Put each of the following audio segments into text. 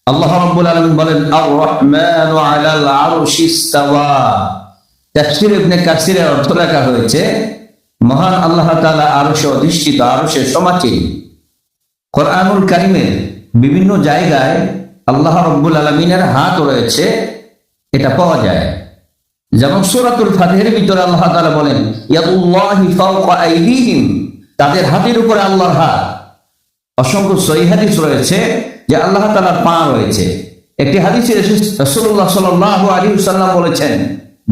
আল্লাহ রাব্বুল আলামিন বলেন আর রহমানু আলাল আরশি ইস্তাওয়া। তাফসীর ইবনে কাসিরের অর্থ লেখা হয়েছে মহান আল্লাহ তাআলা আরশে অধিষ্ঠিত, আরশে সমাসীন। কোরআনুল কারীমের বিভিন্ন জায়গায় আল্লাহ রাব্বুল আলামিনের হাত রয়েছে, এটা পাওয়া যায়। যেমন সূরাতুল ফাতিহার ভিতরে আল্লাহ তাআলা বলেন ইয়াদুল্লাহি ফাওকা আইদিহিম, তাদের হাতের উপরে আল্লাহর হাত। অসংখ্য সহিহ হাদিস রয়েছে যে আল্লাহ তাআলার পা রয়েছে। একটি হাদিসে রাসূলুল্লাহ সাল্লাল্লাহু আলাইহি ওয়াসাল্লাম বলেছেন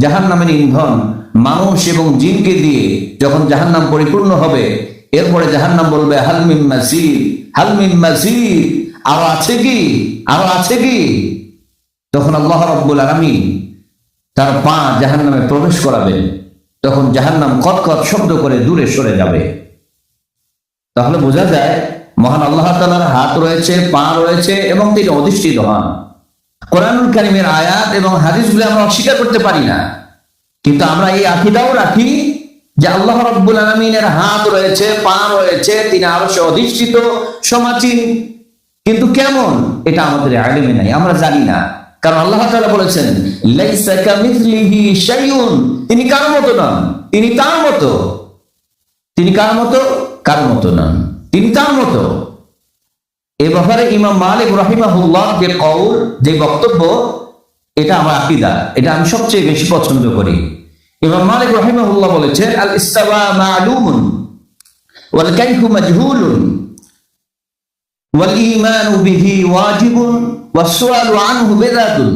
জাহান্নামের ইন্ধন মানুষ এবং জিনকে দিয়ে যখন জাহান্নাম পরিপূর্ণ হবে, এরপরে জাহান্নাম বলবে হাল মিন মাজিদ, হাল মিন মাজিদ, আরো আছে কি, আরো আছে কি? তখন আল্লাহ রাব্বুল আলামিন তার পা জাহান্নামে প্রবেশ করাবেন, তখন জাহান্নাম কটকট শব্দ করে দূরে সরে যাবে। তাহলে বোঝা যায় মহান আল্লাহ তাআলার হাত রয়েছে, পা রয়েছে এবং তিনি অধিষ্ঠিত হন। কোরআনুল কারীমের আয়াত এবং হাদিসগুলো আমরা অস্বীকার করতে পারি না, কিন্তু আমরা এই আকীদাও রাখি যে আল্লাহ রাব্বুল আলামিনের হাত রয়েছে, পা রয়েছে, তিনি আরশে অধিষ্ঠিত, সমাসীন। কিন্তু কেমন, এটা আমাদের ইলমে নাই, আমরা জানি না। কারণ আল্লাহ তাআলা বলেছেন লাইসা কামিসলিহি শাইউন, তিনি কার মতো নন, তিনি তার মতো। তিনি কার মতো? কার মতো নন, তিনি তার মতো। এ ব্যাপারে ইমাম মালিক রাহিমাহুল্লাহ যে কওল, যে বক্তব্য, এটা আমার আকীদা, এটা আমি সবচেয়ে বেশি পছন্দ করি। ইমাম মালিক রাহিমাহুল্লাহ বলেছেন আল ইস্তাওয়া মা'লুমুন ওয়াল কাইফু মাজহুলুন ওয়াল ঈমানু বিহি ওয়াজিবুন ওয়াস সুআলু আনহু বিদআতুন।